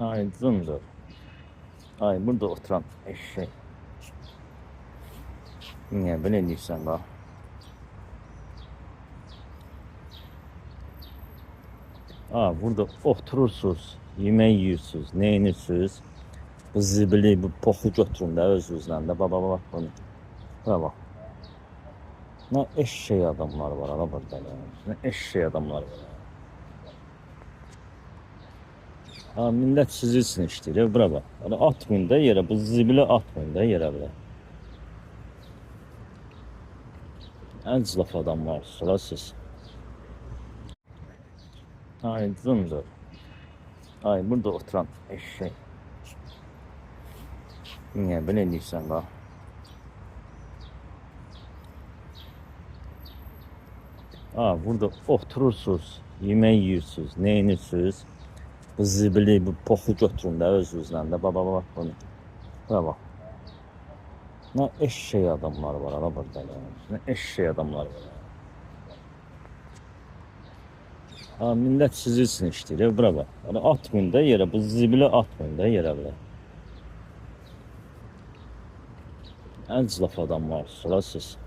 Ay zındır. Ay burada oturan eşek. Niye böyle edirsən bax? Burada oturursunuz, yemək yiyirsiniz, nə edirsiniz? Bu zibili, bu poxu götürün də özünüzlə də. Baba bak bunu. Bura bax. Nə eşek adamlar var ala burada. Nə eşek adamlar var. Millət sizi için işləyir. Bura bax. Hani atmayın da yerə, bu zibili atmayın da yerə belə. Ən zılaf adamlar, sıra siz. Ay zındır. Ay burada oturan eşek. Niye böyle edirsən bax? Burada oturursunuz, yemək yiyirsiniz, nə edirsiniz? Bu zibili, bu poxu götürün də özünüzlə də. Baba bak bunu. Bura bax. Nə eşek adamlar var ala burada. Nə eşek adamlar var. Millət sizi için işləyir. Bura bax. Hani atmayın da yerə, bu zibili atmayın da yerə belə. Ən zılaf adamlar, sıra siz.